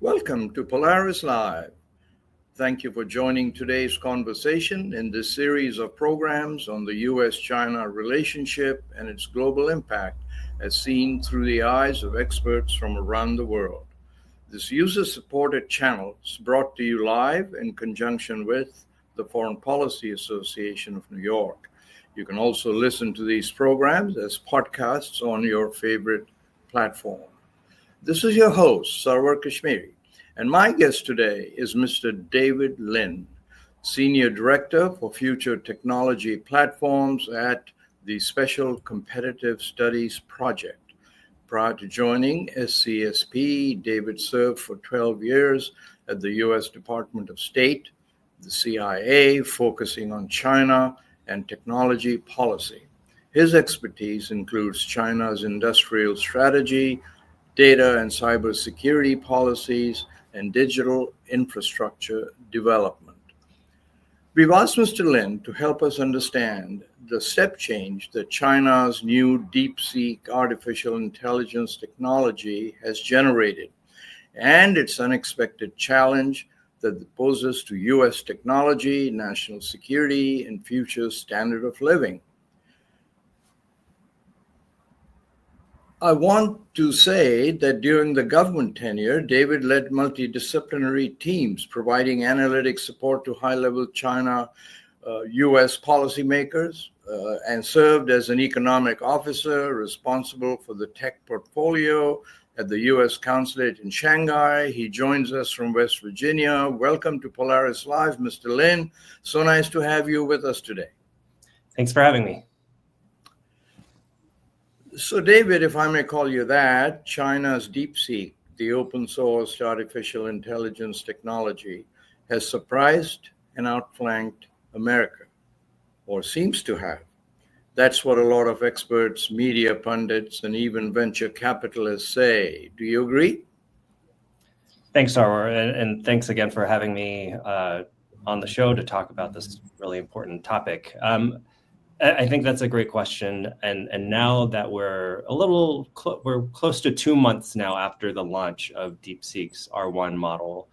Welcome to Polaris Live. Thank you for joining today's conversation in this series of programs on the U.S.-China relationship and its global impact as seen through the eyes of experts from around the world. This user-supported channel is brought to you live in conjunction with the Foreign Policy Association of New York. You can also listen to these programs as podcasts on your favorite platform. This is your host, Sarwar Kashmeri, and my guest today is Mr. David Lin, Senior Director for Future Technology Platforms at the Special Competitive Studies Project. Prior to joining SCSP, David served for 12 years at the U.S. Department of State, the CIA, focusing on China and technology policy. His expertise includes China's industrial strategy, data and cybersecurity policies, and digital infrastructure development. We've asked Mr. Lin to help us understand the step change that China's new DeepSeek artificial intelligence technology has generated and its unexpected challenge that it poses to U.S. technology, national security, and future standard of living. I want to say that during the government tenure, David led multidisciplinary teams providing analytic support to high-level China, U.S. policymakers, and served as an economic officer responsible for the tech portfolio at the U.S. Consulate in Shanghai. He joins us from West Virginia. Welcome to Polaris Live, Mr. Lin. So nice to have you with us today. Thanks for having me. So, David, if I may call you that, China's DeepSeek, the open source artificial intelligence technology, has surprised and outflanked America, or seems to have. That's what a lot of experts, media pundits, and even venture capitalists say. Do you agree? Thanks, Sarwar, and thanks again for having me on the show to talk about this really important topic. I think that's a great question, and now that we're we're close to 2 months now after the launch of DeepSeek's R1 model,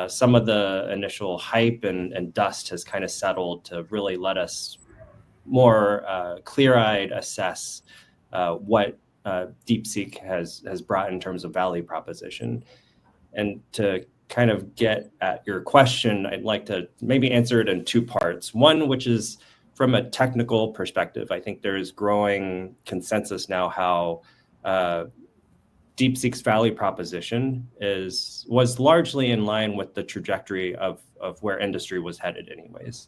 some of the initial hype and dust has kind of settled to really let us more clear-eyed assess what DeepSeek has brought in terms of value proposition. And to kind of get at your question, I'd like to maybe answer it in 2 parts. One, which is from a technical perspective. I think there is growing consensus now how DeepSeek's value proposition was largely in line with the trajectory of where industry was headed anyways,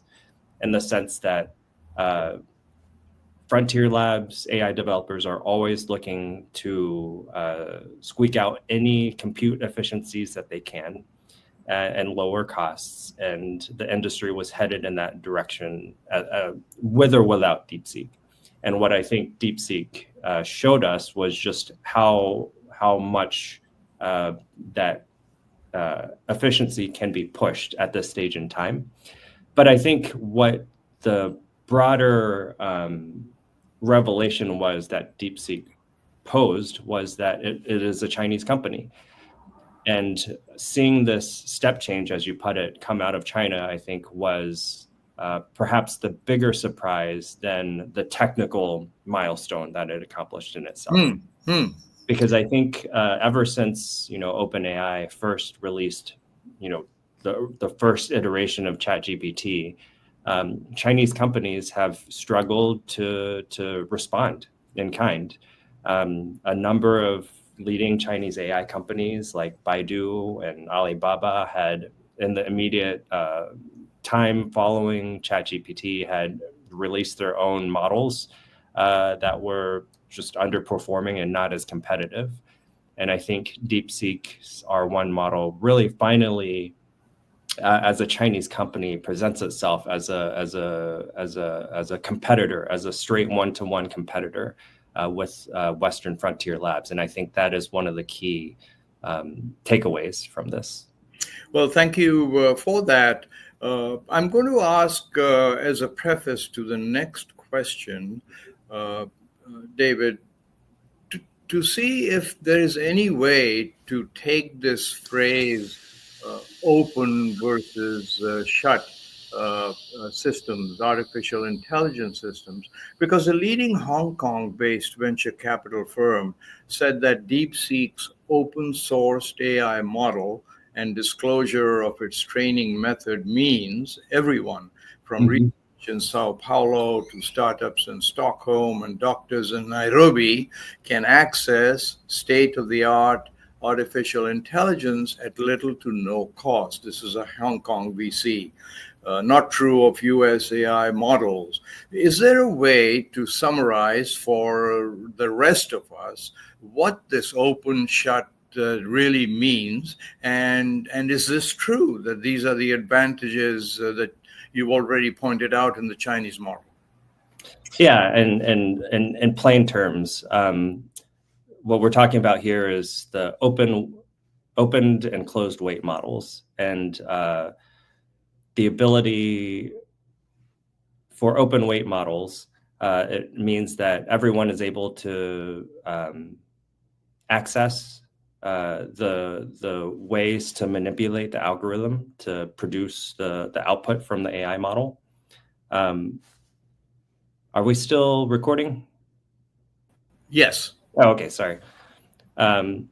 in the sense that frontier labs, AI developers are always looking to squeak out any compute efficiencies that they can and lower costs, and the industry was headed in that direction with or without DeepSeek. And what I think DeepSeek showed us was just how much that efficiency can be pushed at this stage in time. But I think what the broader revelation was that DeepSeek posed was that it is a Chinese company. And seeing this step change, as you put it, come out of China, I think was perhaps the bigger surprise than the technical milestone that it accomplished in itself. Because I think ever since OpenAI first released the first iteration of ChatGPT, Chinese companies have struggled to respond in kind. A number of leading Chinese AI companies like Baidu and Alibaba had, in the immediate time following ChatGPT, had released their own models that were just underperforming and not as competitive. And I think DeepSeek's R1 model really finally, as a Chinese company, presents itself as a competitor, as a straight one-to-one competitor with Western frontier labs. And I think that is one of the key takeaways from this. Well, thank you for that. I'm going to ask, as a preface to the next question, David, to see if there is any way to take this phrase open versus shut systems, artificial intelligence systems, because a leading Hong Kong-based venture capital firm said that DeepSeek's open-sourced AI model and disclosure of its training method means everyone, from research in Sao Paulo to startups in Stockholm and doctors in Nairobi, can access state-of-the-art artificial intelligence at little to no cost. This is a Hong Kong VC. Not true of US AI models. Is there a way to summarize for the rest of us what this open shut really means? And is this true that these are the advantages that you've already pointed out in the Chinese model? Yeah, and in plain terms, what we're talking about here is the opened and closed weight models, and the ability for open weight models. It means that everyone is able to access the ways to manipulate the algorithm to produce the output from the AI model. Are we still recording? Yes. Oh, okay, sorry. And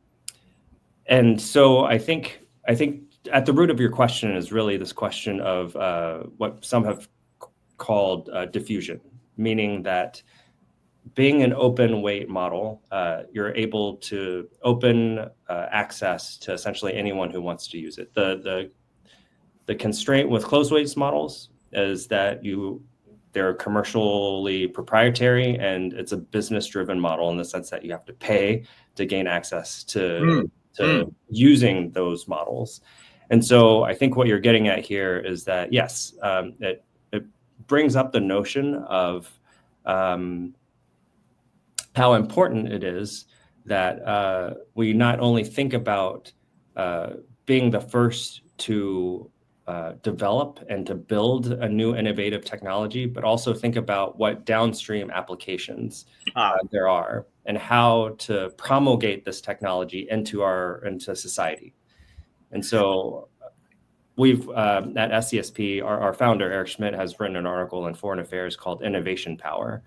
so I think at the root of your question is really this question of what some have called diffusion, meaning that being an open weight model, you're able to open access to essentially anyone who wants to use it. The constraint with closed weights models is that they're commercially proprietary, and it's a business-driven model in the sense that you have to pay to gain access to using those models. And so I think what you're getting at here is that, yes, it brings up the notion of how important it is that we not only think about being the first to develop and to build a new innovative technology, but also think about what downstream applications there are and how to promulgate this technology into society. And so we've at SCSP, our founder, Eric Schmidt, has written an article in Foreign Affairs called Innovation Power.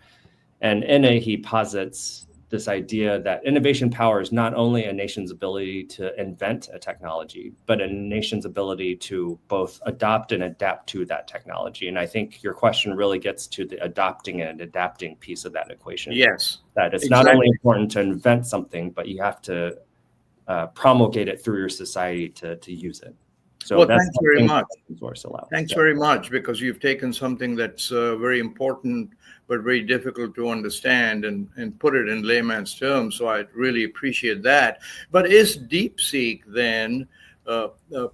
And in it, he posits this idea that innovation power is not only a nation's ability to invent a technology, but a nation's ability to both adopt and adapt to that technology. And I think your question really gets to the adopting and adapting piece of that equation. Yes. That it's not only important to invent something, but you have to promulgate it through your society to use it. So well, thanks very much. Thanks very much, because you've taken something that's very important but very difficult to understand and put it in layman's terms. So I really appreciate that. But is DeepSeek then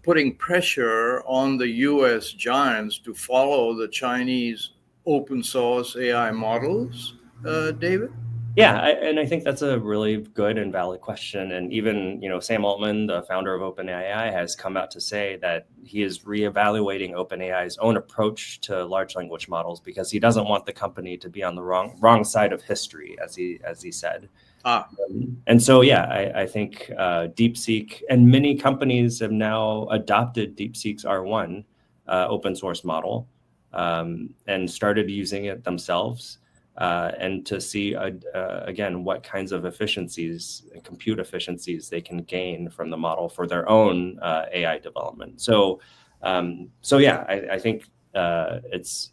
putting pressure on the US giants to follow the Chinese open source AI models, David? Yeah, and I think that's a really good and valid question. And even, Sam Altman, the founder of OpenAI, has come out to say that he is reevaluating OpenAI's own approach to large language models because he doesn't want the company to be on the wrong side of history, as he said. And so, yeah, I think DeepSeek and many companies have now adopted DeepSeek's R1 open source model and started using it themselves. And to see, again, what kinds of efficiencies and compute efficiencies they can gain from the model for their own AI development. So yeah, I think it's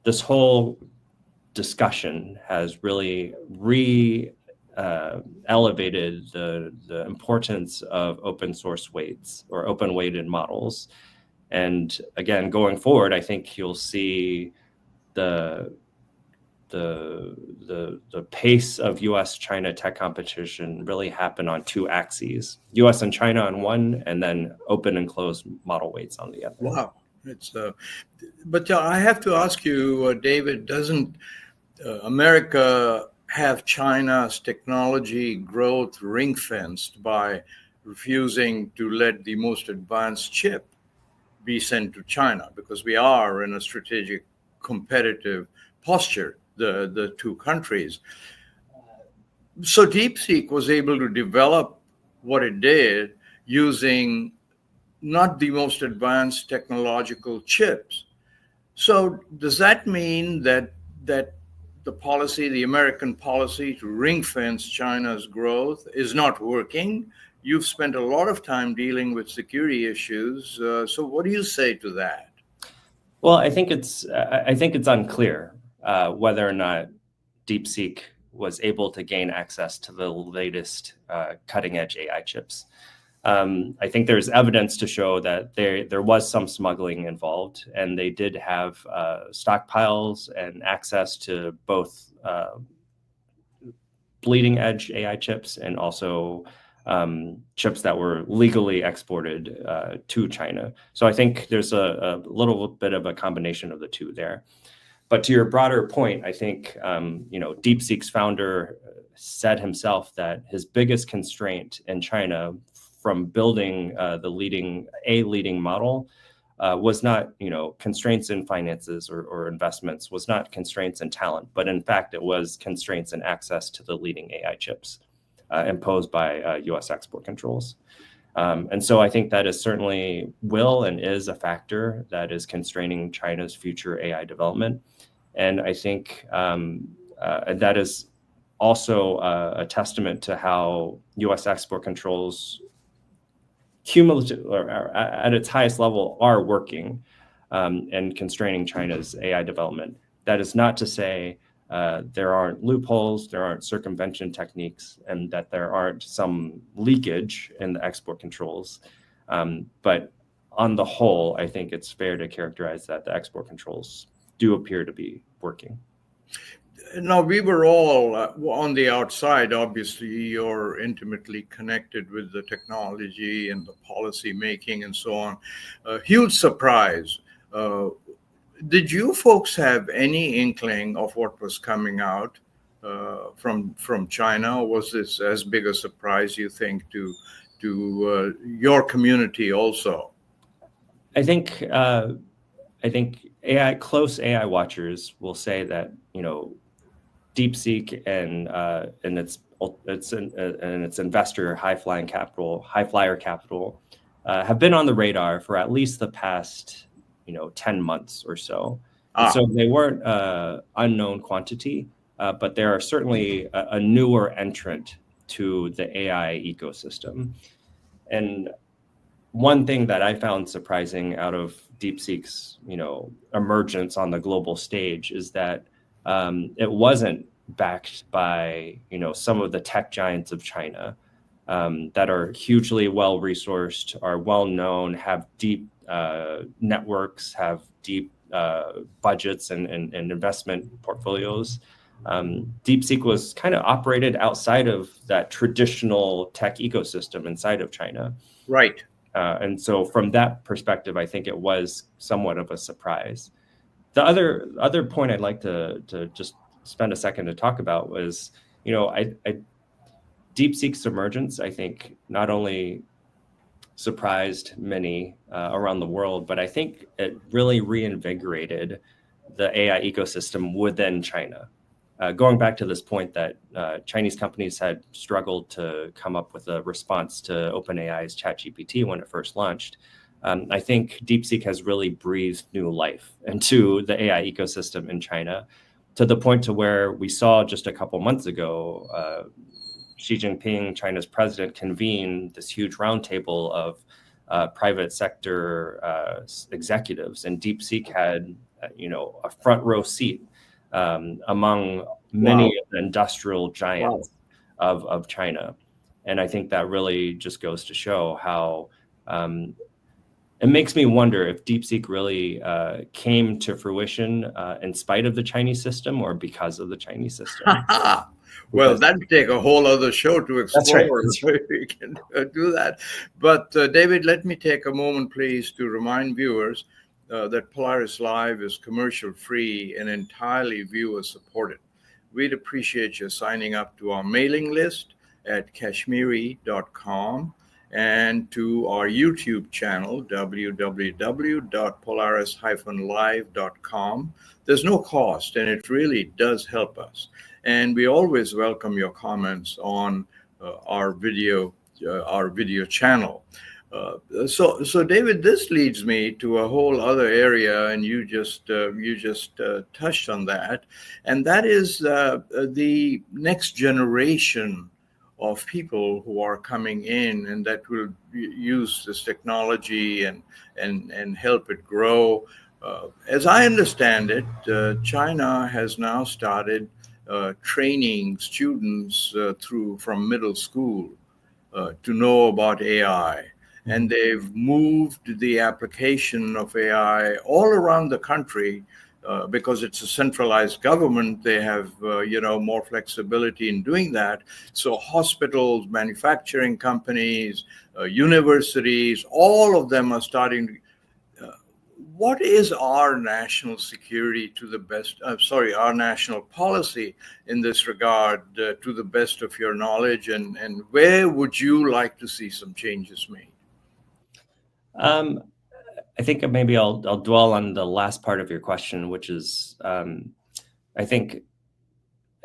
this whole discussion has really elevated the importance of open source weights or open weighted models. And again, going forward, I think you'll see the pace of US-China tech competition really happen on two axes: US and China on one, and then open and closed model weights on the other. Wow, but I have to ask you, David, doesn't America have China's technology growth ring-fenced by refusing to let the most advanced chip be sent to China, because we are in a strategic competitive posture, the two countries? So DeepSeek was able to develop what it did using not the most advanced technological chips. So does that mean that the policy, the American policy to ring fence China's growth is not working? You've spent a lot of time dealing with security issues. So what do you say to that? Well, I think it's unclear whether or not DeepSeek was able to gain access to the latest cutting edge AI chips. I think there's evidence to show that there was some smuggling involved, and they did have stockpiles and access to both bleeding edge AI chips and also chips that were legally exported to China. So I think there's a little bit of a combination of the two there. But to your broader point, I think DeepSeek's founder said himself that his biggest constraint in China from building the leading model was not constraints in finances or investments, was not constraints in talent, but in fact it was constraints in access to the leading AI chips imposed by U.S. export controls. And so I think that is certainly will and is a factor that is constraining China's future AI development. And I think that is also a testament to how U.S. export controls cumulative or at its highest level are working and constraining China's AI development. That is not to say there aren't loopholes, there aren't circumvention techniques, and that there aren't some leakage in the export controls. But on the whole, I think it's fair to characterize that the export controls do appear to be working. Now, we were all on the outside. Obviously, you're intimately connected with the technology and the policy making and so on. A huge surprise. Did you folks have any inkling of what was coming out from China? Or was this as big a surprise, you think, to your community also? I think close AI watchers will say that DeepSeek and its investor High Flyer Capital have been on the radar for at least the past 10 months or so. And so they weren't unknown quantity, but they are certainly a newer entrant to the AI ecosystem. And one thing that I found surprising out of DeepSeek's emergence on the global stage is that it wasn't backed by some of the tech giants of China that are hugely well resourced, are well known, have deep networks, have deep budgets and investment portfolios. DeepSeek was kind of operated outside of that traditional tech ecosystem inside of China. Right. And so from that perspective, I think it was somewhat of a surprise. The other point I'd like to just spend a second to talk about was, DeepSeek's emergence, I think, not only surprised many around the world, but I think it really reinvigorated the AI ecosystem within China. Going back to this point that Chinese companies had struggled to come up with a response to OpenAI's ChatGPT when it first launched, I think DeepSeek has really breathed new life into the AI ecosystem in China, to the point to where we saw just a couple months ago, Xi Jinping, China's president, convened this huge roundtable of private sector executives, and DeepSeek had a front row seat among many of the industrial giants of China. And I think that really just goes to show how it makes me wonder if DeepSeek really came to fruition in spite of the Chinese system or because of the Chinese system. Well, that'd take a whole other show to explore. That's right. We can do that. But David, let me take a moment, please, to remind viewers that Polaris Live is commercial free and entirely viewer supported. We'd appreciate you signing up to our mailing list at kashmeri.com and to our YouTube channel, www.polaris-live.com. There's no cost, and it really does help us. and we always welcome your comments on our video channel. So David, this leads me to a whole other area, and you just touched on that, and that is the next generation of people who are coming in and that will use this technology and help it grow. As I understand it, China has now started training students from middle school to know about AI. And they've moved the application of AI all around the country because it's a centralized government. They have, more flexibility in doing that. So hospitals, manufacturing companies, universities, all of them are starting. What is our national security to the best, our national policy in this regard to the best of your knowledge, and where would you like to see some changes made? I think maybe I'll dwell on the last part of your question, which is, I think,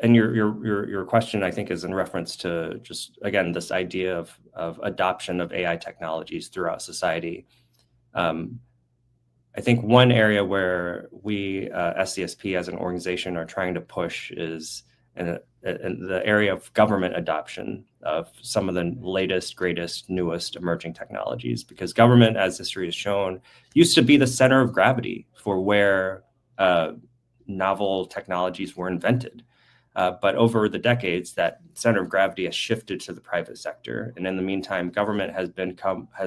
and your question, I think, is in reference to just, again, this idea of adoption of AI technologies throughout society. I think one area where we, SCSP as an organization, are trying to push is in the area of government adoption of some of the latest, greatest, newest emerging technologies, because government, as history has shown, used to be the center of gravity for where novel technologies were invented. But over the decades, that center of gravity has shifted to the private sector. And in the meantime, government has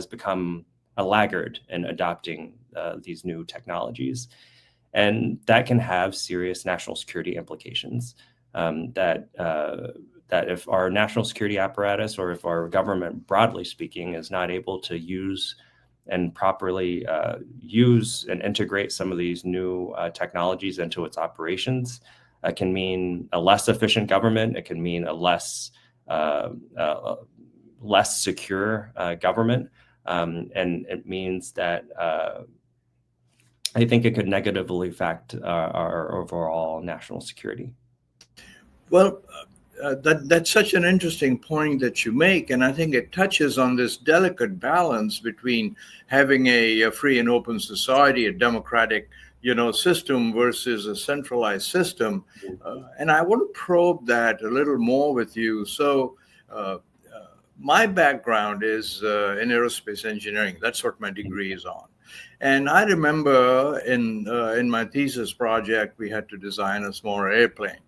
become a laggard in adopting these new technologies. And that can have serious national security implications. That if our national security apparatus, or if our government, broadly speaking, is not able to use and properly use and integrate some of these new technologies into its operations, it can mean a less efficient government. It can mean a less secure government, and it means that I think it could negatively affect our overall national security. Well, that's such an interesting point that you make, and I think it touches on this delicate balance between having a free and open society, a democratic, system versus a centralized system. And I want to probe that a little more with you. So, my background is in aerospace engineering. That's what my degree is on. And I remember in my thesis project, we had to design a smaller airplane.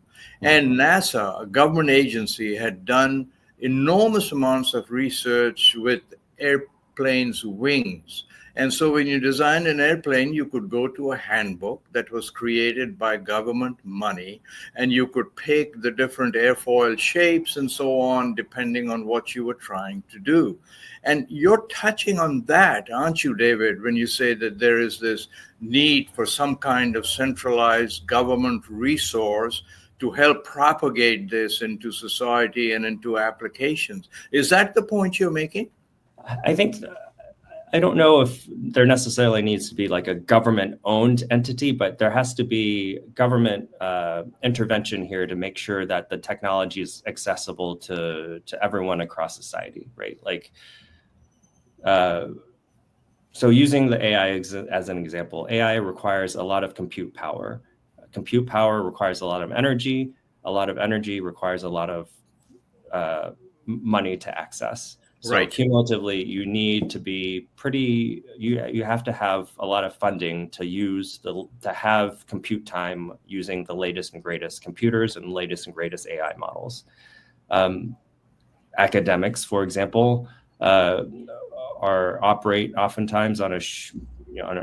And NASA, a government agency, had done enormous amounts of research with airplanes' wings. And so when you designed an airplane, you could go to a handbook that was created by government money, and you could pick the different airfoil shapes and so on, depending on what you were trying to do. And you're touching on that, aren't you, David, when you say that there is this need for some kind of centralized government resource to help propagate this into society and into applications. Is that the point you're making? I think, I don't know if there necessarily needs to be like a government-owned entity, but there has to be government intervention here to make sure that the technology is accessible to everyone across society, right? Like, so using the AI as an example, AI requires a lot of compute power. Compute power requires a lot of energy. A lot of energy requires a lot of money to access. So right. Cumulatively, you need to be you have to have a lot of funding to have compute time using the latest and greatest computers and latest and greatest AI models. Academics, for example, operate oftentimes on a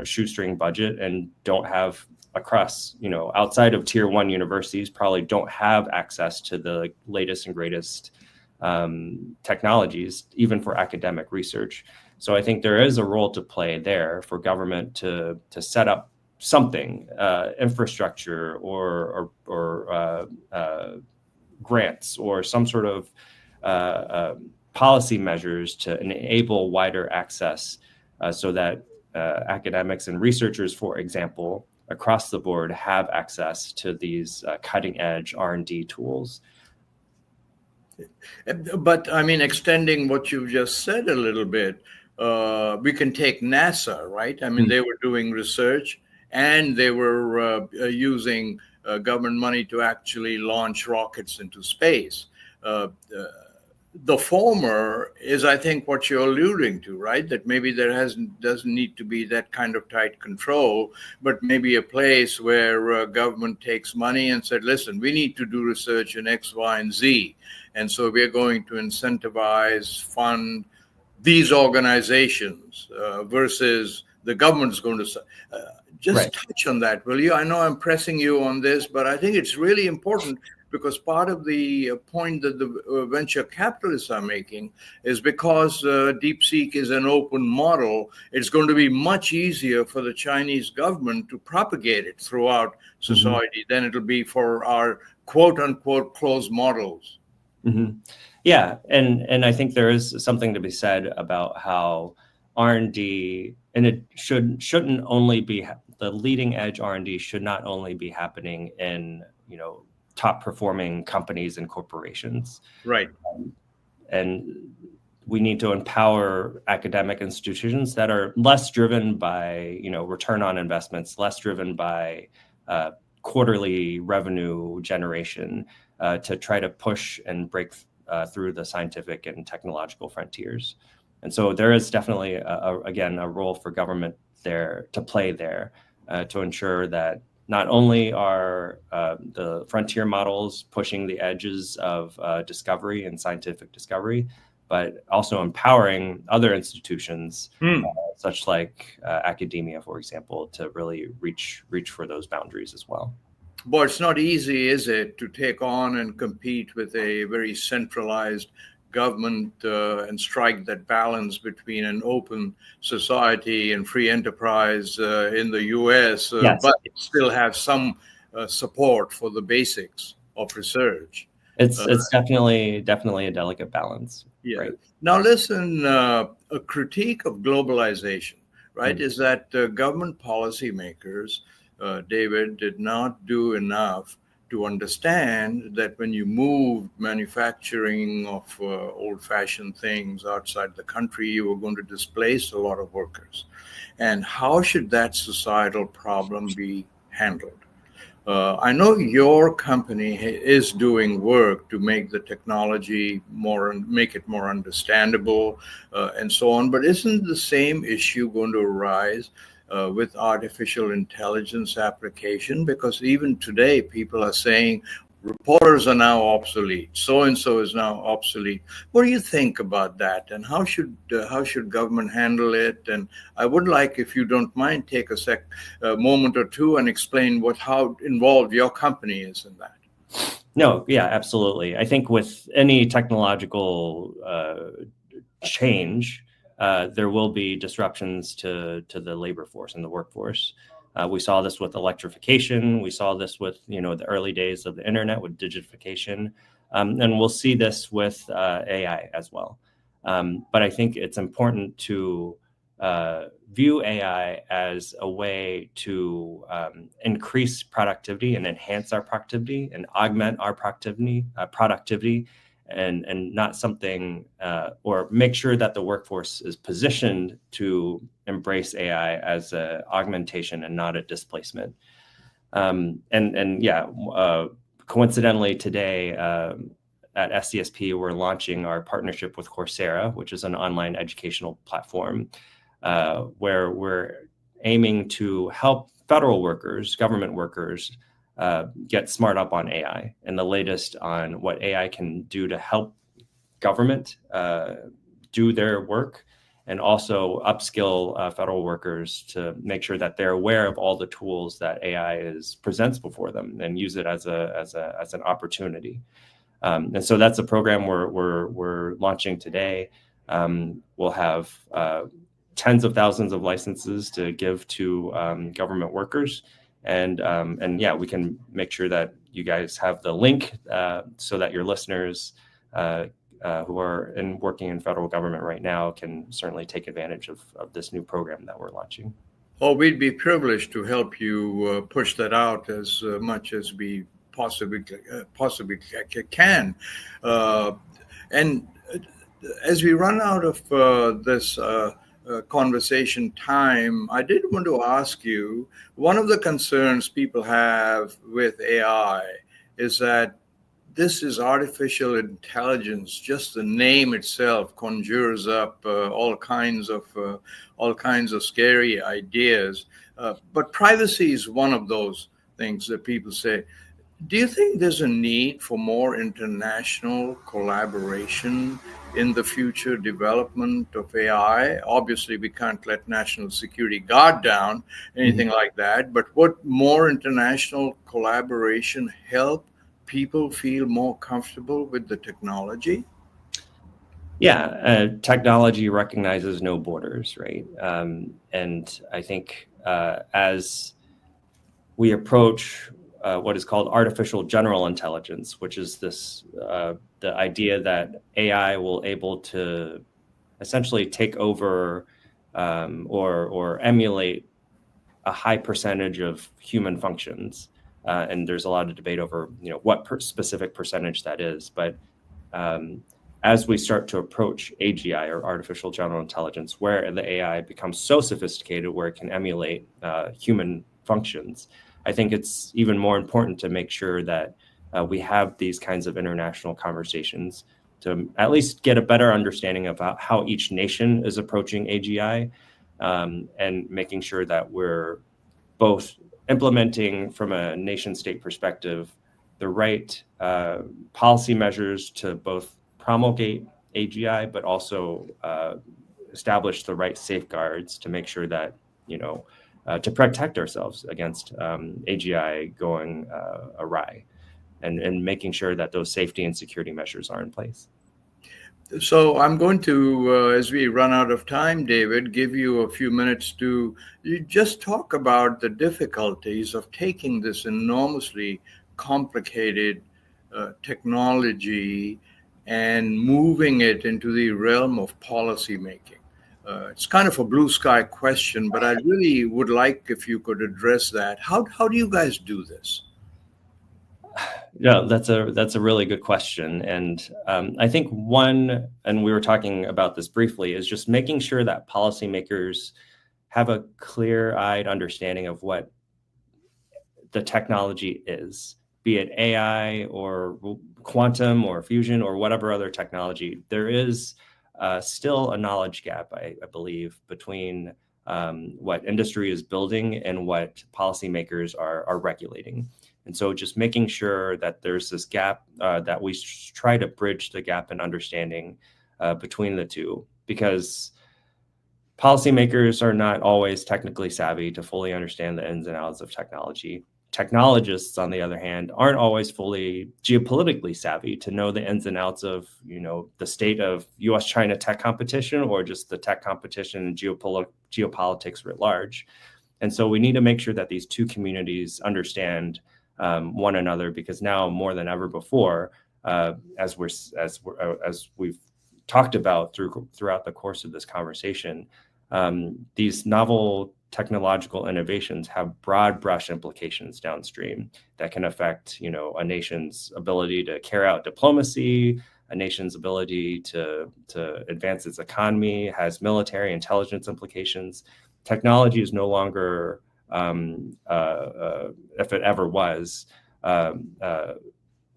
shoestring budget and don't have across, outside of tier 1 universities, probably don't have access to the latest and greatest technologies, even for academic research. So I think there is a role to play there for government to set up something, infrastructure or grants or some sort of policy measures to enable wider access so that academics and researchers, for example, across the board have access to these cutting edge R&D tools. But I mean, extending what you just said a little bit, we can take NASA, right? I mean, they were doing research and they were using government money to actually launch rockets into space. The former is, I think, what you're alluding to, right? That maybe there doesn't need to be that kind of tight control, but maybe a place where government takes money and said, listen, we need to do research in X, Y, and Z. And so we're going to incentivize, fund these organizations versus the government's going to just touch on that, will you? I know I'm pressing you on this, but I think it's really important because part of the point that the venture capitalists are making is because DeepSeek is an open model, it's going to be much easier for the Chinese government to propagate it throughout society than it'll be for our quote unquote closed models. Yeah, and I think there is something to be said about how R&D, and it shouldn't only be the leading edge R&D should not only be happening in top performing companies and corporations. Right. And we need to empower academic institutions that are less driven by, return on investments, less driven by quarterly revenue generation to try to push and break through the scientific and technological frontiers. And so there is definitely, again, a role for government there to play there to ensure that not only are the frontier models pushing the edges of discovery and scientific discovery, but also empowering other institutions, such like academia, for example, to really reach for those boundaries as well. Boy, it's not easy, is it, to take on and compete with a very centralized government and strike that balance between an open society and free enterprise in the US, Yes. but still have some support for the basics of research. It's definitely a delicate balance. Yeah. Right? Now, listen, a critique of globalization, right, is that government policymakers, David, did not do enough to understand that when you move manufacturing of old-fashioned things outside the country, you are going to displace a lot of workers. And how should that societal problem be handled? I know your company is doing work to make the technology make it more understandable and so on, but isn't the same issue going to arise with artificial intelligence application? Because even today, people are saying reporters are now obsolete. So-and-so is now obsolete. What do you think about that? And how should government handle it? And I would like, if you don't mind, take a moment or two and explain how involved your company is in that. No, yeah, absolutely. I think with any technological change, there will be disruptions to the labor force and the workforce. We saw this with electrification. We saw this with the early days of the internet with digitification, and we'll see this with AI as well. But I think it's important to view AI as a way to increase productivity and enhance our productivity and augment our productivity. And not something, or make sure that the workforce is positioned to embrace AI as an augmentation and not a displacement. Coincidentally today at SCSP, we're launching our partnership with Coursera, which is an online educational platform where we're aiming to help federal workers, government workers, get smart up on AI and the latest on what AI can do to help government do their work, and also upskill federal workers to make sure that they're aware of all the tools that AI presents before them and use it as an opportunity. And so that's a program we're launching today. We'll have tens of thousands of licenses to give to government workers. And we can make sure that you guys have the link so that your listeners who are working in federal government right now can certainly take advantage of this new program that we're launching. Oh, we'd be privileged to help you push that out as much as we possibly can. Uh, and as we run out of this conversation time, I did want to ask you, one of the concerns people have with AI is that this is artificial intelligence. Just the name itself conjures up all kinds of scary ideas. But privacy is one of those things that people say. Do you think there's a need for more international collaboration in the future development of AI? Obviously, we can't let national security guard down, anything like that. But would more international collaboration help people feel more comfortable with the technology? Yeah, technology recognizes no borders, right? And I think as we approach what is called artificial general intelligence, which is this the idea that AI will able to essentially take over or emulate a high percentage of human functions. And there's a lot of debate over what specific percentage that is. But as we start to approach AGI, or artificial general intelligence, where the AI becomes so sophisticated where it can emulate human functions, I think it's even more important to make sure that we have these kinds of international conversations to at least get a better understanding about how each nation is approaching AGI, and making sure that we're both implementing from a nation state perspective the right policy measures to both promulgate AGI, but also establish the right safeguards to make sure that, to protect ourselves against AGI going awry, and making sure that those safety and security measures are in place. So I'm going to, as we run out of time, David, give you a few minutes to just talk about the difficulties of taking this enormously complicated technology and moving it into the realm of policy making. It's kind of a blue sky question, but I really would like if you could address that. How do you guys do this? Yeah, that's a really good question. And I think one, and we were talking about this briefly, is just making sure that policymakers have a clear-eyed understanding of what the technology is, be it AI or quantum or fusion or whatever other technology. There is still a knowledge gap, I believe, between what industry is building and what policymakers are regulating. And so just making sure that there's this gap, that we try to bridge the gap in understanding between the two, because policymakers are not always technically savvy to fully understand the ins and outs of technology. Technologists, on the other hand, aren't always fully geopolitically savvy to know the ins and outs of, the state of US-China tech competition, or just the tech competition and geopolitics writ large. And so we need to make sure that these two communities understand one another, because now more than ever before, as we've talked about throughout the course of this conversation, these novel technological innovations have broad brush implications downstream that can affect, a nation's ability to carry out diplomacy, a nation's ability to advance its economy, has military intelligence implications. Technology is no longer, if it ever was,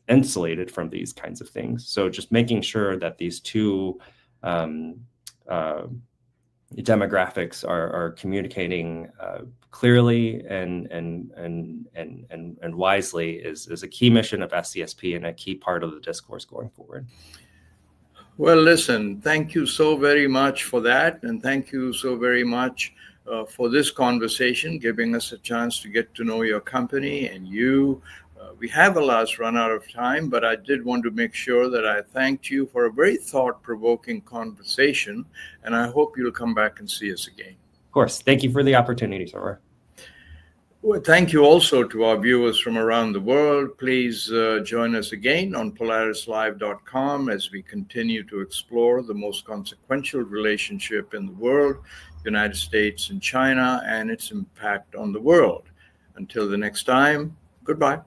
insulated from these kinds of things. So just making sure that these two demographics are communicating clearly and wisely is a key mission of SCSP and a key part of the discourse going forward. Well, listen, thank you so very much for that. And thank you so very much for this conversation, giving us a chance to get to know your company and you. We have run out of time, but I did want to make sure that I thanked you for a very thought-provoking conversation, and I hope you'll come back and see us again. Of course. Thank you for the opportunity, Sarwar. Well, thank you also to our viewers from around the world. Please join us again on polarislive.com as we continue to explore the most consequential relationship in the world, United States and China, and its impact on the world. Until the next time, goodbye.